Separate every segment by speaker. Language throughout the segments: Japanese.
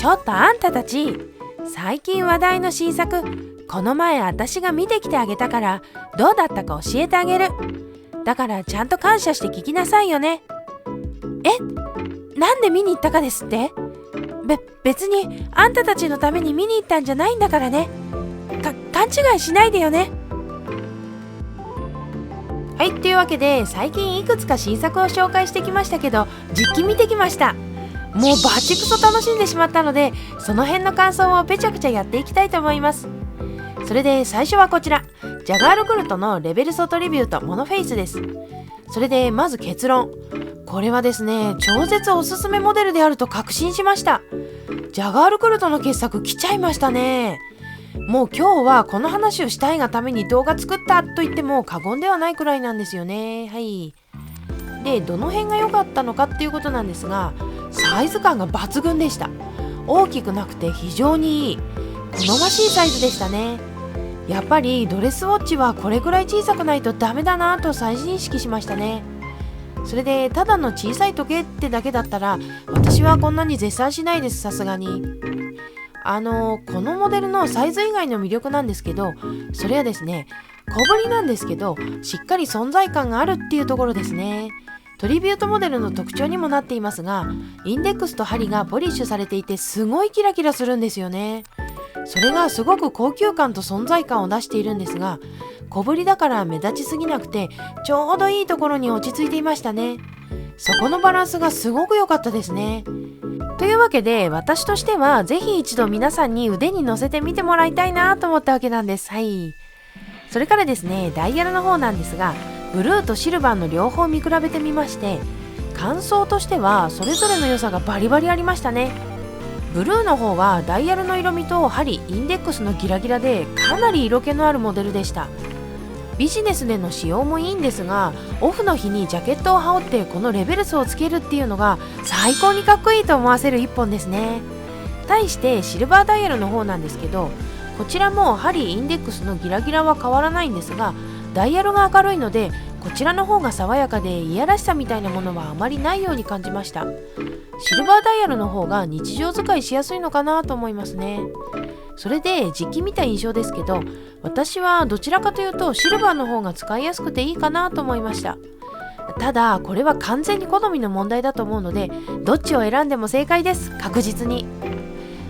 Speaker 1: ちょっとあんたたち、最近話題の新作、この前私が見てきてあげたからどうだったか教えてあげる。だからちゃんと感謝して聞きなさいよね。なんで見に行ったかですって？別にあんたたちのために見に行ったんじゃないんだからね。勘違いしないでよね。はい、というわけで最近いくつか新作を紹介してきましたけど、実機見てきました。もうバチクソ楽しんでしまったので、その辺の感想をぺちゃくちゃやっていきたいと思います。それで最初はこちら、ジャガールクルトのレベルソトリビュートモノフェイスです。それでまず結論、これはですね、超絶おすすめモデルであると確信しました。ジャガールクルトの傑作来ちゃいましたね。もう今日はこの話をしたいがために動画作ったと言っても過言ではないくらいなんですよね。はい。で、どの辺が良かったのかっていうことなんですが、サイズ感が抜群でした。大きくなくて非常にいい、好ましいサイズでしたね。やっぱりドレスウォッチはこれくらい小さくないとダメだなと再認識しましたね。それでただの小さい時計ってだけだったら私はこんなに絶賛しないです、さすがに。このモデルのサイズ以外の魅力なんですけど、それはですね、小ぶりなんですけどしっかり存在感があるっていうところですね。トリビュートモデルの特徴にもなっていますが、インデックスと針がポリッシュされていてすごいキラキラするんですよね。それがすごく高級感と存在感を出しているんですが、小ぶりだから目立ちすぎなくてちょうどいいところに落ち着いていましたね。そこのバランスがすごく良かったですね。というわけで私としてはぜひ一度皆さんに腕に乗せてみてもらいたいなと思ったわけなんです。はい。それからですね、ダイヤルの方なんですが、ブルーとシルバーの両方見比べてみまして、感想としてはそれぞれの良さがバリバリありましたね。ブルーの方はダイヤルの色味と針、インデックスのギラギラでかなり色気のあるモデルでした。ビジネスでの使用もいいんですが、オフの日にジャケットを羽織ってこのレベルスをつけるっていうのが最高にかっこいいと思わせる一本ですね。対してシルバーダイヤルの方なんですけど、こちらも針、インデックスのギラギラは変わらないんですが、ダイヤルが明るいのでこちらの方が爽やかでいやらしさみたいなものはあまりないように感じました。シルバーダイヤルの方が日常使いしやすいのかなと思いますね。それで実機見た印象ですけど、私はどちらかというとシルバーの方が使いやすくていいかなと思いました。ただこれは完全に好みの問題だと思うので、どっちを選んでも正解です、確実に。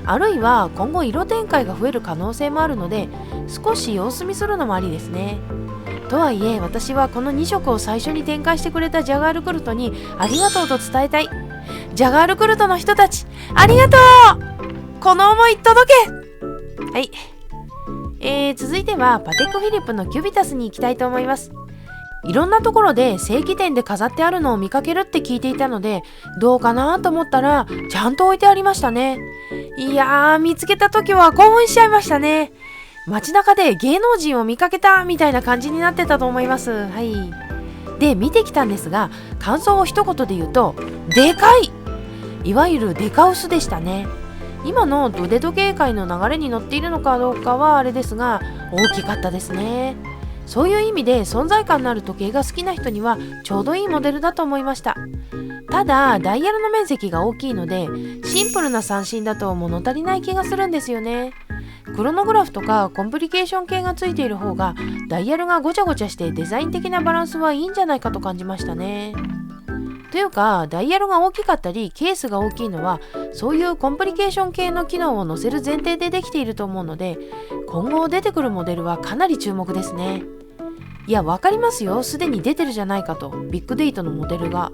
Speaker 1: あるいは今後色展開が増える可能性もあるので、少し様子見するのもありですね。とはいえ私はこの2色を最初に展開してくれたジャガールクルトにありがとうと伝えたい。ジャガールクルトの人たち、ありがとう、この思い届け。はい、続いてはパテックフィリップのキュビタスに行きたいと思います。いろんなところで正規店で飾ってあるのを見かけるって聞いていたので、どうかなと思ったらちゃんと置いてありましたね。いやー、見つけた時は興奮しちゃいましたね。街中で芸能人を見かけたみたいな感じになってたと思います。はい。で、見てきたんですが、感想を一言で言うと、でかい！いわゆるデカ薄でしたね。今の腕時計界の流れに乗っているのかどうかはあれですが、大きかったですね。そういう意味で存在感のある時計が好きな人にはちょうどいいモデルだと思いました。ただダイヤルの面積が大きいので、シンプルな三振だと物足りない気がするんですよね。クロノグラフとかコンプリケーション系がついている方がダイヤルがごちゃごちゃしてデザイン的なバランスはいいんじゃないかと感じましたね。というか、ダイヤルが大きかったりケースが大きいのはそういうコンプリケーション系の機能を載せる前提でできていると思うので、今後出てくるモデルはかなり注目ですね。いや、わかりますよ、すでに出てるじゃないかと、ビッグデートのモデルが。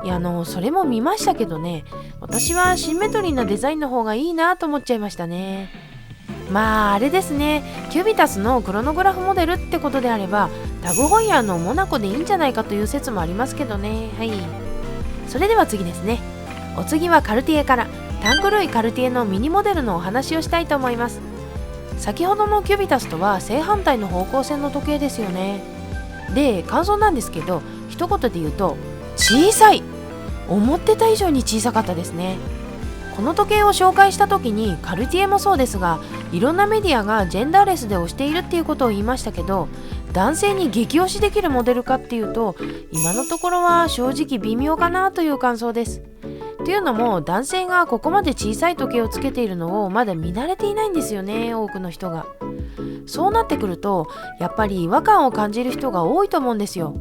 Speaker 1: いや、それも見ましたけどね、私はシンメトリーなデザインの方がいいなと思っちゃいましたね。まああれですね、キュビタスのクロノグラフモデルってことであればタグホイヤーのモナコでいいんじゃないかという説もありますけどね。はい。それでは次ですね。お次はカルティエからタンク類カルティエのミニモデルのお話をしたいと思います。先ほどのキュビタスとは正反対の方向性の時計ですよね。で、感想なんですけど、一言で言うと小さい。思ってた以上に小さかったですね。この時計を紹介した時にカルティエもそうですが、いろんなメディアがジェンダーレスで推しているっていうことを言いましたけど、男性に激推しできるモデルかっていうと今のところは正直微妙かなという感想です。っていうのも男性がここまで小さい時計をつけているのをまだ見慣れていないんですよね、多くの人が。そうなってくるとやっぱり違和感を感じる人が多いと思うんですよ。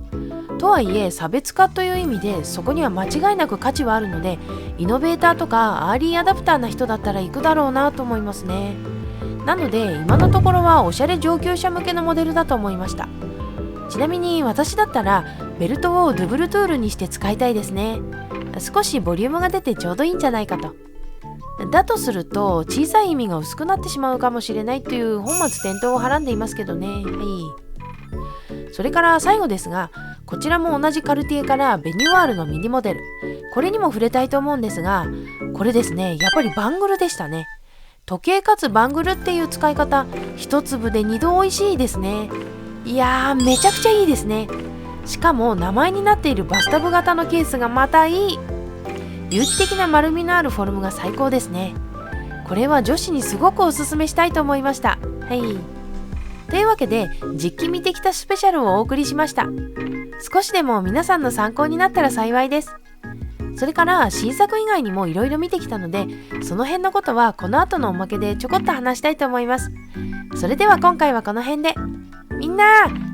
Speaker 1: とはいえ差別化という意味でそこには間違いなく価値はあるので、イノベーターとかアーリーアダプターな人だったら行くだろうなと思いますね。なので今のところはおしゃれ上級者向けのモデルだと思いました。ちなみに私だったらベルトをドゥブルトゥールにして使いたいですね。少しボリュームが出てちょうどいいんじゃないかと。だとすると小さい意味が薄くなってしまうかもしれないという本末転倒をはらんでいますけどね。はい。それから最後ですが、こちらも同じカルティエからベニュワールのミニモデル、これにも触れたいと思うんですが、これですね、やっぱりバングルでしたね。時計かつバングルっていう使い方、一粒で二度美味しいですね。いやー、めちゃくちゃいいですね。しかも名前になっているバスタブ型のケースがまたいい。有機的な丸みのあるフォルムが最高ですね。これは女子にすごくおすすめしたいと思いました。はい。というわけで実機見てきたスペシャルをお送りしました。少しでも皆さんの参考になったら幸いです。それから新作以外にもいろいろ見てきたので、その辺のことはこの後のおまけでちょこっと話したいと思います。それでは今回はこの辺で。みんな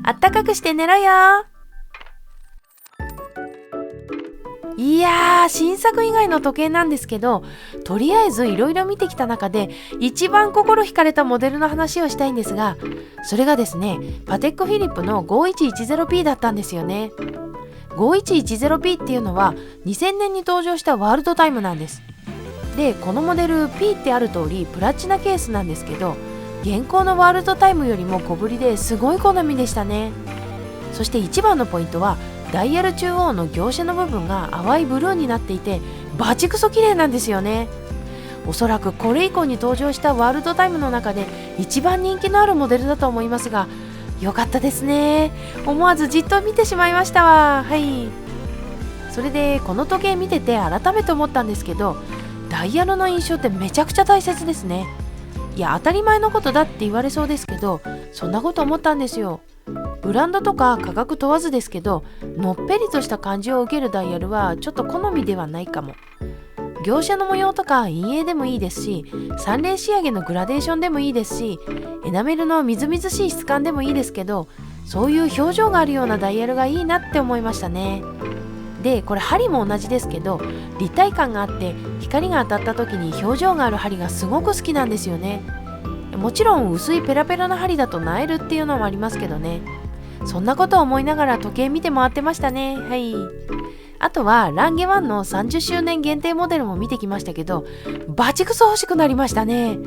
Speaker 1: あったかくして寝ろよ。いやー、新作以外の時計なんですけど、とりあえずいろいろ見てきた中で一番心惹かれたモデルの話をしたいんですが、それがですね、パテックフィリップの 5110P だったんですよね。 5110P っていうのは2000年に登場したワールドタイムなんです。で、このモデル P ってある通りプラチナケースなんですけど、現行のワールドタイムよりも小ぶりですごい好みでしたね。そして一番のポイントはダイヤル中央の業者の部分が淡いブルーになっていてバチクソ綺麗なんですよね。おそらくこれ以降に登場したワールドタイムの中で一番人気のあるモデルだと思いますが、よかったですね。思わずじっと見てしまいましたわ。はい。それでこの時計見てて改めて思ったんですけど、ダイヤルの印象ってめちゃくちゃ大切ですね。いや、当たり前のことだって言われそうですけど、そんなこと思ったんですよ。ブランドとか価格問わずですけど、のっぺりとした感じを受けるダイヤルはちょっと好みではないかも。業者の模様とか陰影でもいいですし、三連仕上げのグラデーションでもいいですし、エナメルのみずみずしい質感でもいいですけど、そういう表情があるようなダイヤルがいいなって思いましたね。で、これ針も同じですけど、立体感があって光が当たった時に表情がある針がすごく好きなんですよね。もちろん薄いペラペラな針だと萎えるっていうのもありますけどね。そんなことを思いながら時計見て回ってましたね。はい。あとはランゲ1の30周年限定モデルも見てきましたけど、バチクソ欲しくなりましたね。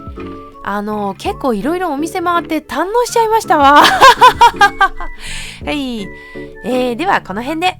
Speaker 1: 結構いろいろお店回って堪能しちゃいましたわ。はい。ではこの辺で。